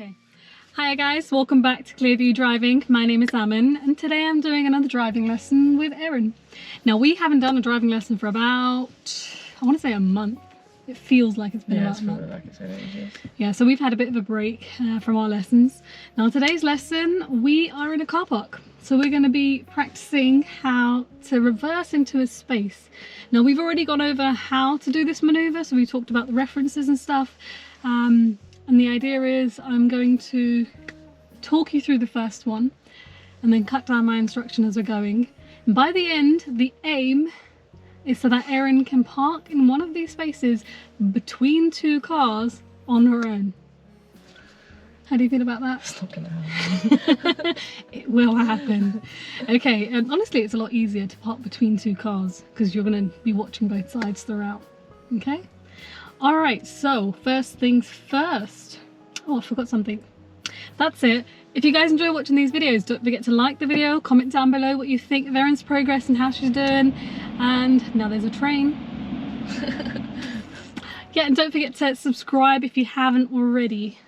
Okay. Hi guys, welcome back to Clearview Driving. My name is Aman and today I'm doing another driving lesson with Erin. Now we haven't done a driving lesson for about, I want to say a month. It feels like it's been about a month. Like it's been ages. Yeah, so we've had a bit of a break from our lessons. Now today's lesson, we are in a car park. So we're going to be practicing how to reverse into a space. Now we've already gone over how to do this maneuver, so we talked about the references and stuff. And the idea is I'm going to talk you through the first one and then cut down my instruction as we're going. And by the end, the aim is so that Erin can park in one of these spaces between two cars on her own. How do you feel about that? It's not gonna happen. It will happen. Okay, and honestly it's a lot easier to park between two cars because you're going to be watching both sides throughout. Okay? Alright, so first things first. Oh, I forgot something. That's it. If you guys enjoy watching these videos, don't forget to like the video, comment down below what you think of Erin's progress and how she's doing. And now there's a train. Yeah, and don't forget to subscribe if you haven't already.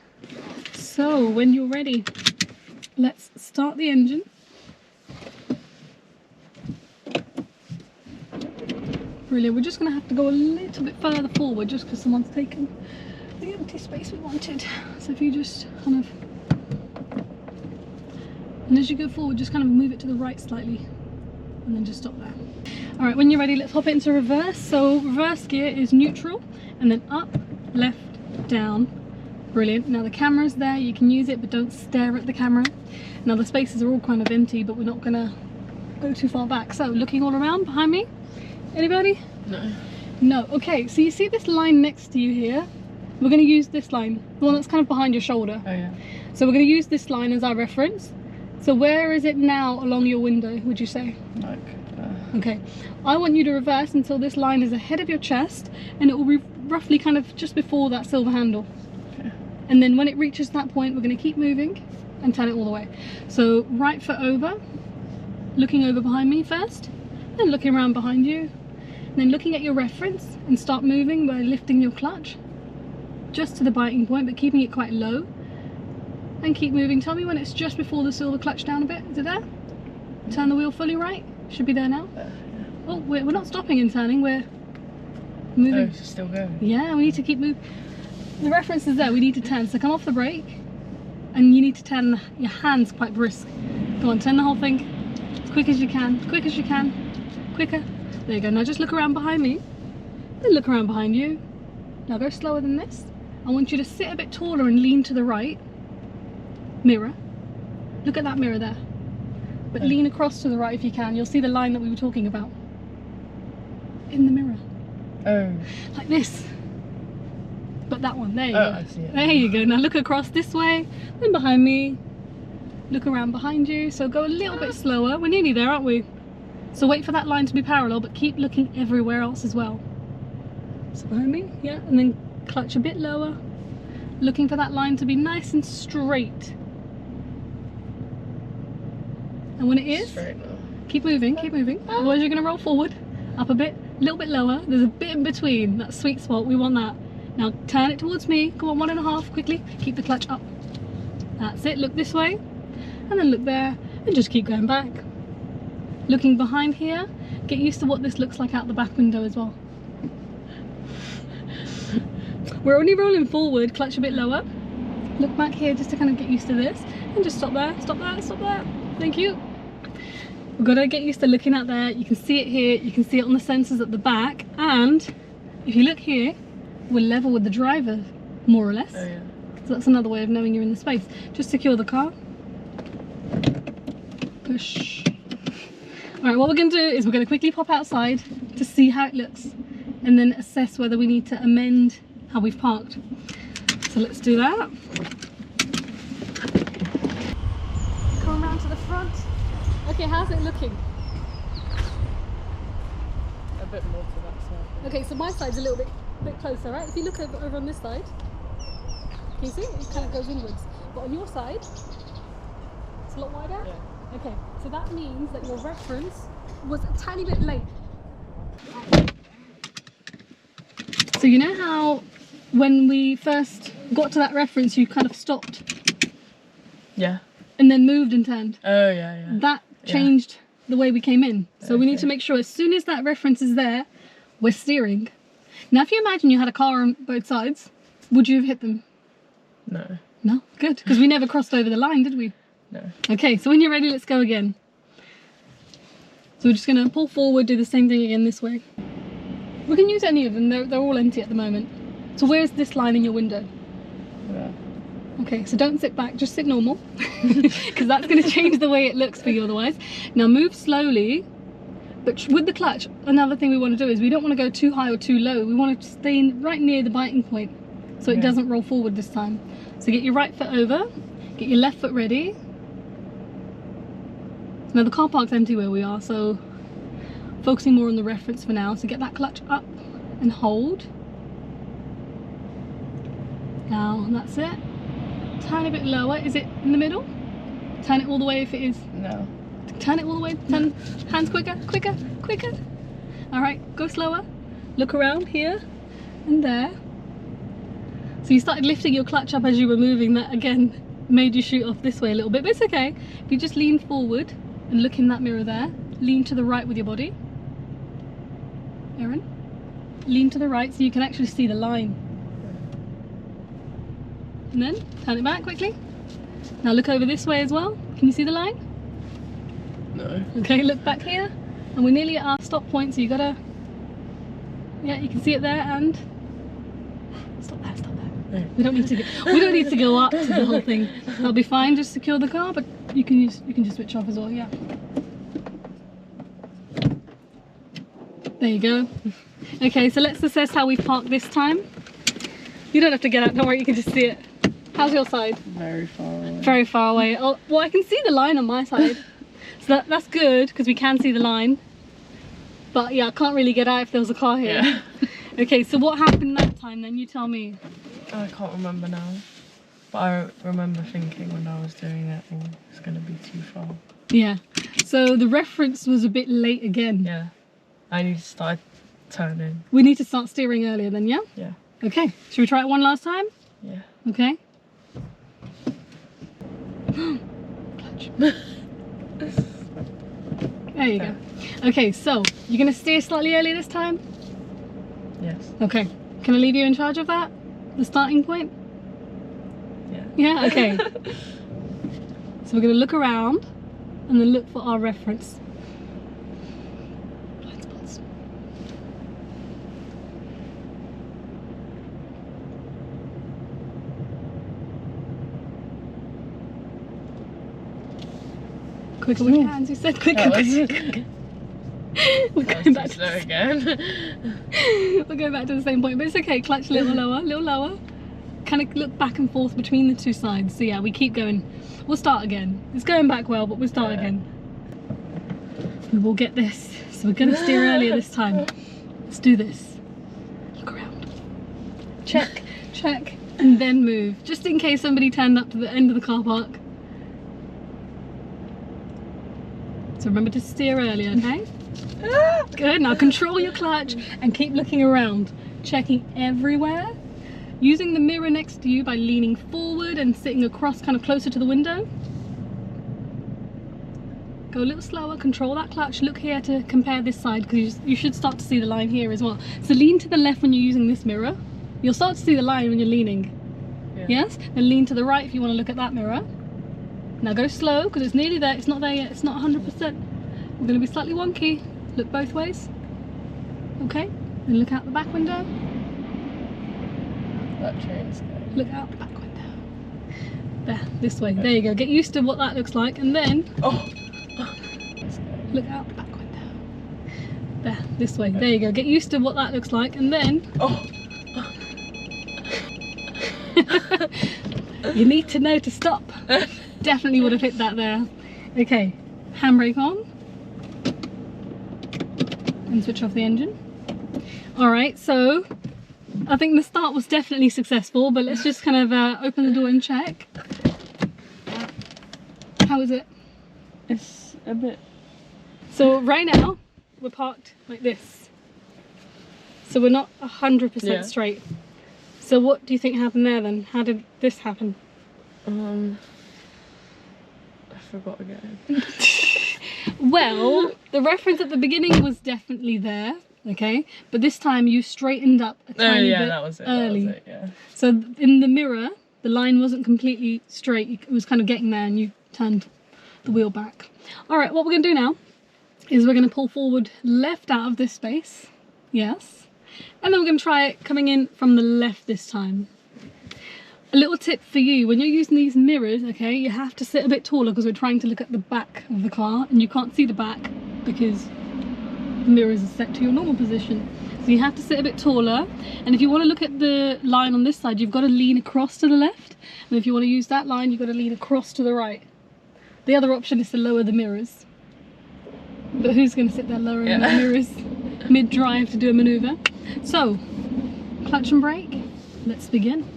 So, when you're ready, let's start the engine. Brilliant. We're just going to have to go a little bit further forward just because someone's taken the empty space we wanted. So if you just kind of, and as you go forward, just kind of move it to the right slightly and then just stop there. All right, when you're ready, let's hop it into reverse. So reverse gear is neutral and then up, left, down. Brilliant. Now the camera's there, you can use it, but don't stare at the camera. Now the spaces are all kind of empty, but we're not going to go too far back. So looking all around behind me. Anybody? No. No. Okay, so you see this line next to you here? We're going to use this line, the one that's kind of behind your shoulder. Oh yeah. So we're going to use this line as our reference. So where is it now along your window, would you say? Like Okay. I want you to reverse until this line is ahead of your chest and it will be roughly kind of just before that silver handle. Okay. And then when it reaches that point, we're going to keep moving and turn it all the way. So right foot over, looking over behind me first, then looking around behind you. Then looking at your reference and start moving by lifting your clutch just to the biting point, but keeping it quite low, and keep moving. Tell me when it's just before the silver clutch down a bit. Is it there? Turn the wheel fully right. Should be there now. yeah. Oh, we're not stopping and turning, we're moving. Oh, it's still going. Yeah, we need to keep moving. The reference is there, we need to turn. So come off the brake and you need to turn your hands quite brisk. Go on, turn the whole thing as quick as you can, quick as you can, quicker. There you go. Now just look around behind me, then look around behind you. Now go slower than this. I want you to sit a bit taller and lean to the right. Mirror. Look at that mirror there. But lean across to the right if you can. You'll see the line that we were talking about. In the mirror. Oh. Like this. But that one. There you Oh, go. I see it. There you go. Now look across this way, then behind me. Look around behind you. So go a little bit slower. We're nearly there, aren't we? So wait for that line to be parallel, but keep looking everywhere else as well. So behind me, yeah, and then clutch a bit lower. Looking for that line to be nice and straight. And when it is, Straight now. keep moving, otherwise you're going to roll forward, up a bit, a little bit lower. There's a bit in between, that sweet spot, we want that. Now turn it towards me, come on, 1.5, quickly, keep the clutch up. That's it, look this way, and then look there, and just keep going back. Looking behind here, get used to what this looks like out the back window as well. We're only rolling forward, clutch a bit lower. Look back here just to kind of get used to this, and just stop there, stop there, stop there. Thank you. We've got to get used to looking out there. You can see it here, you can see it on the sensors at the back, and if you look here, we're level with the driver, more or less. Oh yeah. So that's another way of knowing you're in the space. Just secure the car. Push. Alright, what we're going to do is we're going to quickly pop outside to see how it looks and then assess whether we need to amend how we've parked. So let's do that. Come around to the front. Okay, how's it looking? A bit more to that side. Okay, so my side's a little bit closer, right? If you look over on this side, can you see? It kind of goes inwards. But on your side, it's a lot wider? Yeah. Okay, so that means that your reference was a tiny bit late. So you know how when we first got to that reference you kind of stopped Yeah. and then moved and turned. Oh, yeah. That changed the way we came in. So we need to Okay. make sure as soon as that reference is there, we're steering. Now, if you imagine you had a car on both sides, would you have hit them? No. No? Good. Because we never crossed over the line, did we? No. Okay, so when you're ready, let's go again. So we're just going to pull forward, do the same thing again this way. We can use any of them. They're all empty at the moment. So where's this line in your window? Yeah. Okay, so don't sit back, just sit normal. Because that's going to change the way it looks for you otherwise. Now move slowly. But with the clutch, another thing we want to do is we don't want to go too high or too low. We want to stay right near the biting point so it doesn't roll forward this time. So get your right foot over, get your left foot ready. Now the car park's empty where we are, so focusing more on the reference for now. So get that clutch up and hold. Now that's it. Turn a bit lower. Is it in the middle? Turn it all the way if it is. No. Turn it all the way. Turn hands quicker, quicker, quicker. All right, go slower. Look around here and there. So you started lifting your clutch up as you were moving. That again made you shoot off this way a little bit, but it's okay. If you just lean forward and look in that mirror there, lean to the right with your body. Erin, lean to the right so you can actually see the line. And then turn it back quickly. Now look over this way as well. Can you see the line? No. Okay, look back here, and we're nearly at our stop point, so you gotta, yeah, you can see it there, and stop there, stop there. No. We don't need to go up to the whole thing. That'll be fine. Just secure the car, but you can just switch off as well. Yeah. There you go. Okay, so let's assess how we parked this time. You don't have to get out. Don't worry, you can just see it. How's your side? Very far away. Very far away. Oh, well, I can see the line on my side. So that's good because we can see the line, but yeah, I can't really get out if there was a car here. Yeah. Okay, so what happened that time then? You tell me. I can't remember now, but I remember thinking when I was doing it, oh, it's going to be too far. Yeah, so the reference was a bit late again. Yeah, I need to start turning. We need to start steering earlier then, yeah? Yeah. Okay, should we try it one last time? Yeah. Okay. Clutch. There you go. Okay, so you're going to steer slightly earlier this time? Yes. Okay. Can I leave you in charge of that? The starting point? Yeah. Yeah? Okay. So we're going to look around and then look for our reference. Blind spots. Quicker with your hands, you said quicker. We're going back to slow again. we're going back to the same point, but it's okay. Clutch a little lower. Kind of look back and forth between the two sides. So yeah, we keep going. We'll start again. It's going back well, but we'll start again. We will get this. So we're going to steer earlier this time. Let's do this. Look around. Check, check, and then move. Just in case somebody turned up to the end of the car park. So remember to steer earlier, okay? Good, now control your clutch and keep looking around, checking everywhere. Using the mirror next to you by leaning forward and sitting across kind of closer to the window. Go a little slower, control that clutch, look here to compare this side because you should start to see the line here as well. So lean to the left when you're using this mirror. You'll start to see the line when you're leaning. Yeah. Yes? Then lean to the right if you want to look at that mirror. Now go slow because it's nearly there, it's not there yet, it's not 100%. We're going to be slightly wonky. Look both ways. Okay, then look out the back window. That train's going. Look out the back window. There, this way. There you go. Get used to what that looks like and then look out the back window. There, this way. There you go. Get used to what that looks like and then you need to know to stop. Definitely would have hit that there. Okay, handbrake on. And switch off the engine. Alright, so I think the start was definitely successful, but let's just kind of open the door and check. How is it? It's a bit... So right now, we're parked like this. So we're not 100% straight. So what do you think happened there then? How did this happen? forgot again. Well, the reference at the beginning was definitely there, okay? But this time you straightened up a tiny bit that was it. early. That was it, yeah. So in the mirror, the line wasn't completely straight. It was kind of getting there and you turned the wheel back. All right, what we're gonna do now is we're gonna pull forward left out of this space. Yes. And then we're gonna try it coming in from the left this time. A little tip for you, when you're using these mirrors, okay, you have to sit a bit taller because we're trying to look at the back of the car and you can't see the back because the mirrors are set to your normal position. So you have to sit a bit taller, and if you want to look at the line on this side, you've got to lean across to the left, and if you want to use that line, you've got to lean across to the right. The other option is to lower the mirrors. But who's going to sit there lowering the mirrors mid-drive to do a manoeuvre? So, clutch and brake, let's begin.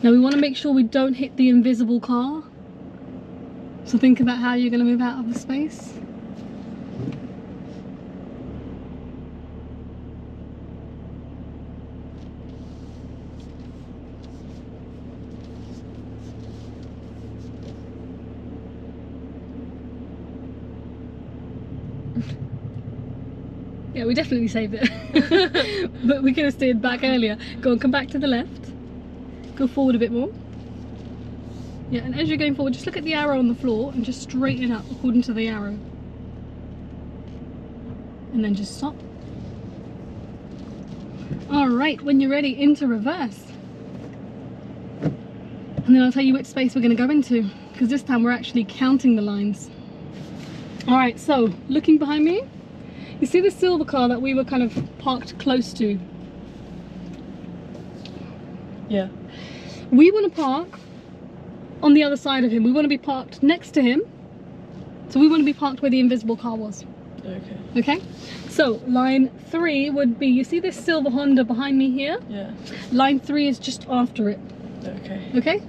Now we want to make sure we don't hit the invisible car. So think about how you're going to move out of the space. Yeah, we definitely saved it. But we could have steered back earlier. Go on, come back to the left. Go forward a bit more. Yeah, and as you're going forward, just look at the arrow on the floor and just straighten up according to the arrow. And then just stop. Alright, when you're ready, into reverse. And then I'll tell you which space we're going to go into, because this time we're actually counting the lines. Alright, so looking behind me, you see the silver car that we were kind of parked close to? Yeah. We want to park on the other side of him. We want to be parked next to him. So we want to be parked where the invisible car was. Okay. Okay? So line 3 would be, you see this silver Honda behind me here? Yeah. Line 3 is just after it. Okay. Okay?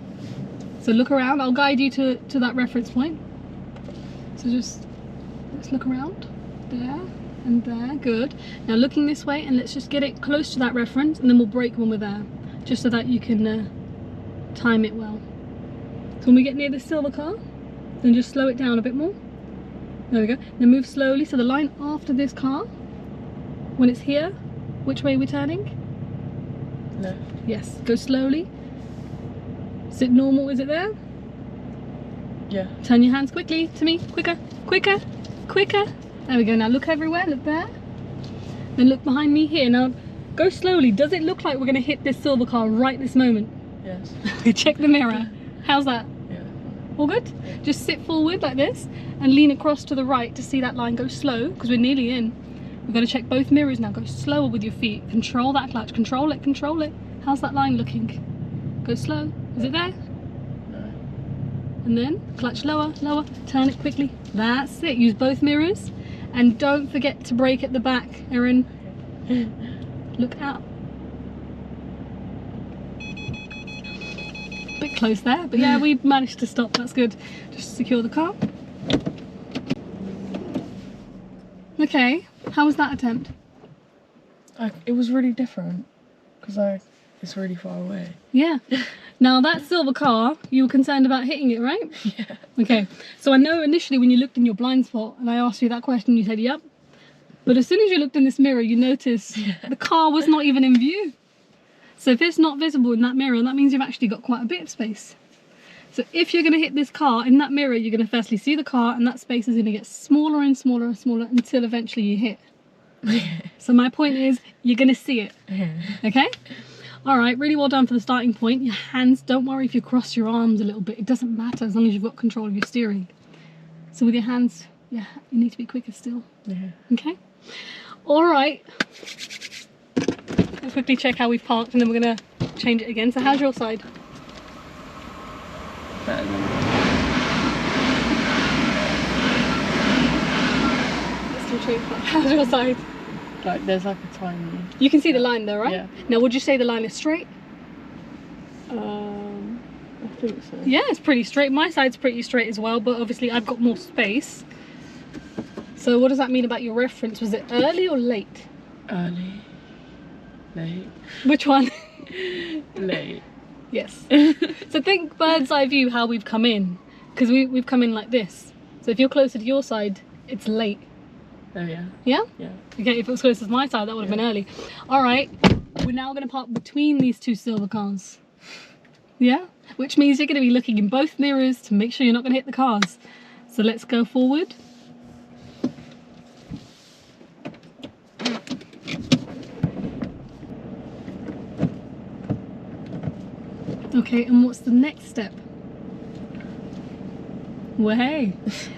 So look around. I'll guide you to that reference point. So just, let's look around. There and there. Good. Now looking this way, and let's just get it close to that reference, and then we'll brake when we're there. Just so that you can time it well. So when we get near the silver car, then just slow it down a bit more. There we go. Then move slowly. So the line after this car, when it's here, which way are we turning? Left. Yes. Go slowly. Sit normal. Is it there? Yeah. Turn your hands quickly to me. Quicker, quicker, quicker. There we go. Now look everywhere. Look there. Then look behind me here. Now go slowly. Does it look like we're going to hit this silver car right this moment? Yes. Check the mirror. How's that? Yeah. All good? Just sit forward like this and lean across to the right to see that line go slow, because we're nearly in. We've got to check both mirrors now. Go slower with your feet. Control that clutch. Control it. Control it. How's that line looking? Go slow. Is it there? No. And then clutch lower, lower. Turn it quickly. That's it. Use both mirrors. And don't forget to brake at the back, Erin. Look out. Bit close there, but yeah, we managed to stop. That's good. Just secure the car. Okay, how was that attempt? It was really different because it's really far away. Yeah. Now that silver car, you were concerned about hitting it, right? Yeah. Okay, so I know initially when you looked in your blind spot and I asked you that question, you said yep. But as soon as you looked in this mirror, you noticed the car was not even in view. So if it's not visible in that mirror, that means you've actually got quite a bit of space. So if you're going to hit this car in that mirror, you're going to firstly see the car, and that space is going to get smaller and smaller and smaller until eventually you hit. So my point is, you're going to see it. Okay? All right, really well done for the starting point. Your hands, don't worry if you cross your arms a little bit. It doesn't matter as long as you've got control of your steering. So with your hands, yeah, you need to be quicker still. Yeah. Okay? All right. We'll quickly check how we've parked and then we're going to change it again. So how's your side? Better than Let's do a change back. How's your side? like there's like a tiny. You can see the line though, right? Yeah. Now would you say the line is straight? I think so. Yeah, it's pretty straight. My side's pretty straight as well, but obviously I've got more space. So what does that mean about your reference? Was it early or late? Early. Late. Which one? Late. Yes. So think bird's eye view how we've come in, because we've come in like this. So if you're closer to your side, it's late. Oh yeah. Yeah? Yeah. Okay, if it was closer to my side, that would have been early. All right, we're now going to park between these two silver cars. Yeah? Which means you're going to be looking in both mirrors to make sure you're not going to hit the cars. So let's go forward. Okay, and what's the next step? Well, hey.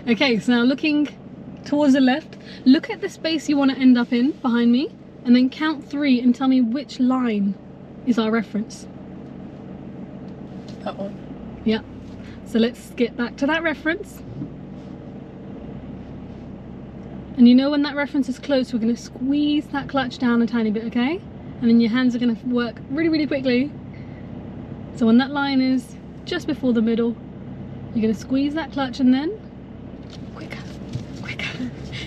Okay, so now looking towards the left, look at the space you want to end up in behind me, and then count 3 and tell me which line is our reference. That one. Yeah. So let's get back to that reference. And you know when that reference is close, we're going to squeeze that clutch down a tiny bit, okay? And then your hands are going to work really, really quickly. So when that line is just before the middle, you're going to squeeze that clutch and then quicker,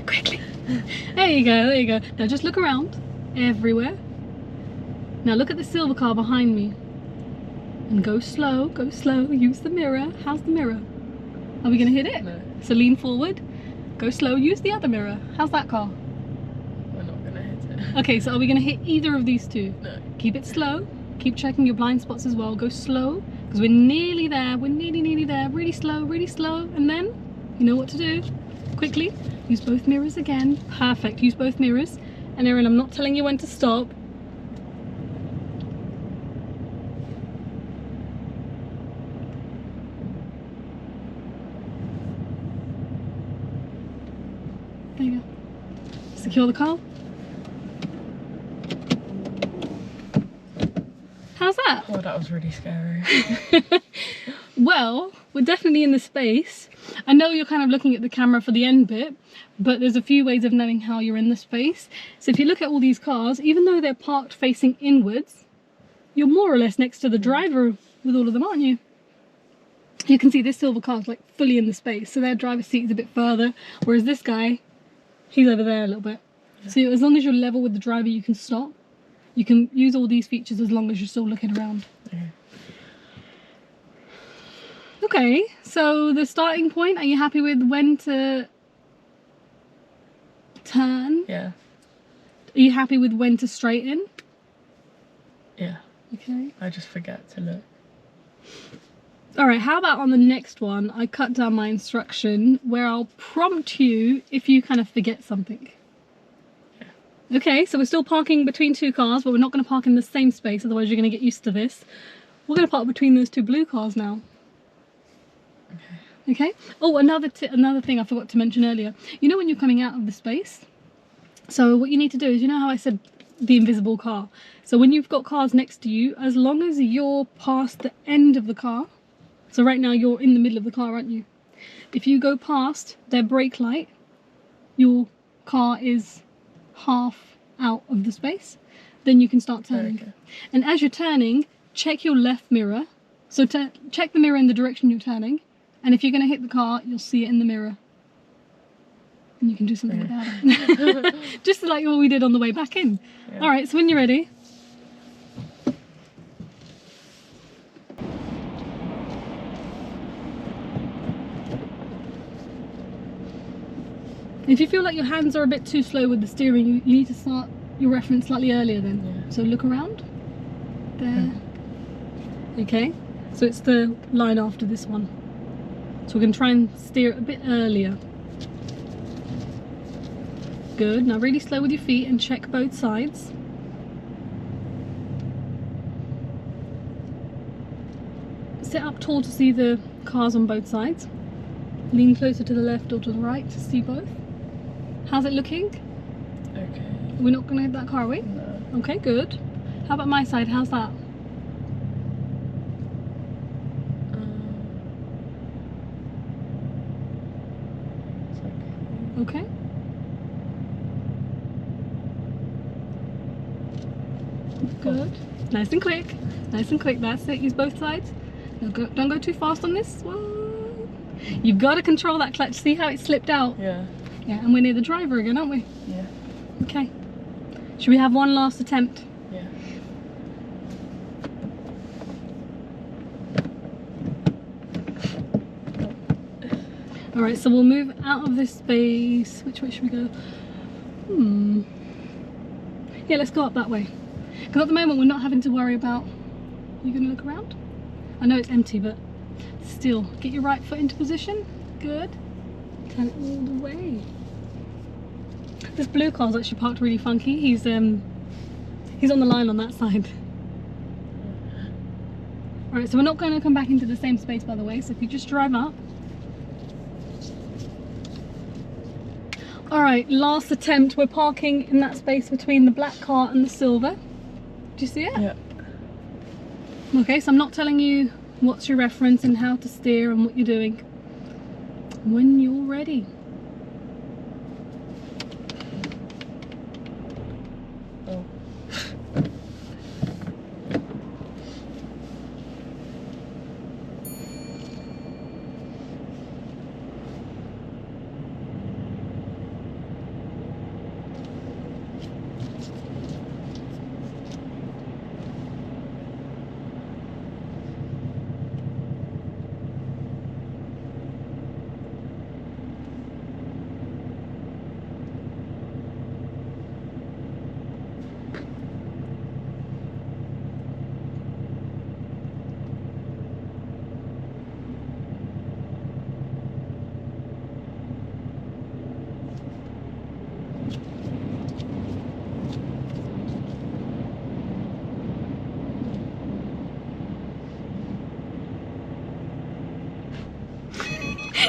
quickly. There you go, there you go. Now just look around everywhere. Now look at the silver car behind me. And go slow, use the mirror. How's the mirror? Are we going to hit it? No. So lean forward, go slow, use the other mirror. How's that car? We're not gonna hit it. Okay, so are we going to hit either of these two? No. Keep it slow. Keep checking your blind spots as well. Go slow, because we're nearly there. We're nearly there. Really slow, and then you know what to do. Quickly, use both mirrors again. Perfect, use both mirrors. And Erin, I'm not telling you when to stop. There you go. Secure the car. How's that? Oh, that was really scary. Well, we're definitely in the space. I know you're kind of looking at the camera for the end bit, but there's a few ways of knowing how you're in the space. So if you look at all these cars, even though they're parked facing inwards, you're more or less next to the driver with all of them, aren't you? You can see this silver car is like fully in the space, so their driver's seat is a bit further, whereas this guy, he's over there a little bit. Yeah. So as long as you're level with the driver, you can stop. You can use all these features as long as you're still looking around. Yeah. Okay, so the starting point, are you happy with when to turn? Yeah. Are you happy with when to straighten? Yeah. Okay. I just forget to look. All right, how about on the next one, I cut down my instruction where I'll prompt you if you kind of forget something. Yeah. Okay, so we're still parking between two cars, but we're not going to park in the same space, otherwise you're going to get used to this. We're going to park between those two blue cars now. Okay. Oh, another thing I forgot to mention earlier. You know when you're coming out of the space? So what you need to do is, you know how I said the invisible car? So when you've got cars next to you, as long as you're past the end of the car, so right now you're in the middle of the car, aren't you? If you go past their brake light, your car is half out of the space, then you can start turning. Okay. And as you're turning, check your left mirror. So check the mirror in the direction you're turning. And if you're going to hit the car, you'll see it in the mirror. And you can do something about it. Just like what we did on the way back in. Yeah. All right, so when you're ready. If you feel like your hands are a bit too slow with the steering, you need to start your reference slightly earlier then. Yeah. So look around. There. Okay, so it's the line after this one. So we're going to try and steer it a bit earlier. Good. Now really slow with your feet and check both sides. Sit up tall to see the cars on both sides. Lean closer to the left or to the right to see both. How's it looking? Okay. We're not going to hit that car, are we? No. Okay, good. How about my side? How's that? Okay. Good. Nice and quick. Nice and quick. That's it. Use both sides. Don't go too fast on this. Whoa. You've got to control that clutch. See how it slipped out? Yeah. Yeah, and we're near the driver again, aren't we? Yeah. Okay. Should we have one last attempt? Yeah. All right, so we'll move out of this space. Which way should we go? Yeah, let's go up that way. Because at the moment we're not having to worry about... Are you going to look around? I know it's empty, but still. Get your right foot into position. Good. Turn it all the way. This blue car's actually parked really funky. He's on the line on that side. Alright, so we're not going to come back into the same space, by the way. So if you just drive up. Alright, last attempt. We're parking in that space between the black car and the silver. Do you see it? Yeah. Okay, so I'm not telling you what's your reference and how to steer and what you're doing. When you're ready. Oh.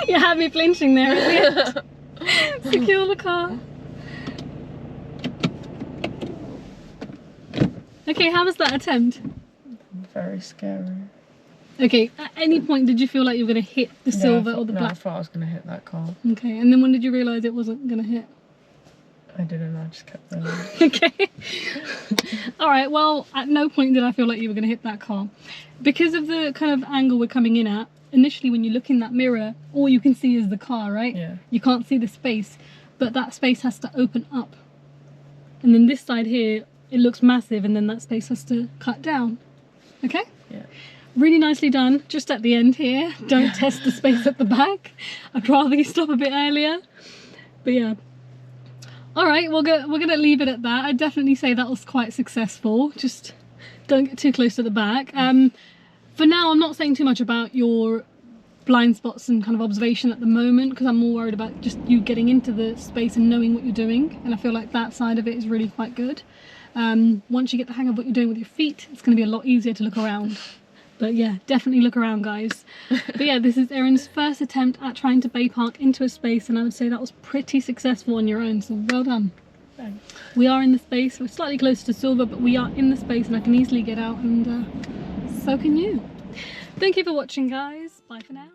You had me flinching there at the end. Secure the car. Okay, how was that attempt? Very scary. Okay, at any point did you feel like you were going to hit the silver or the I black? thought I was going to hit that car. Okay, and then when did you realise it wasn't going to hit? I didn't, I just kept going. Okay. Alright, well, at no point did I feel like you were going to hit that car. Because of the kind of angle we're coming in at, initially when you look in that mirror, all you can see is the car, right? Yeah. You can't see the space, but that space has to open up. And then this side here, it looks massive, and then that space has to cut down. Okay? Yeah. Really nicely done. Just at the end here, don't test the space at the back. I'd rather you stop a bit earlier. But yeah. Alright, we're gonna leave it at that. I'd definitely say that was quite successful. Just don't get too close to the back. For now, I'm not saying too much about your blind spots and kind of observation at the moment, because I'm more worried about just you getting into the space and knowing what you're doing, and I feel like that side of it is really quite good. Once you get the hang of what you're doing with your feet, it's going to be a lot easier to look around. But yeah, definitely look around, guys. But yeah, this is Erin's first attempt at trying to bay park into a space, and I would say that was pretty successful on your own, so well done. Thanks. We are in the space. We're slightly closer to silver, but we are in the space and I can easily get out, and so can you. Thank you for watching, guys. Bye for now.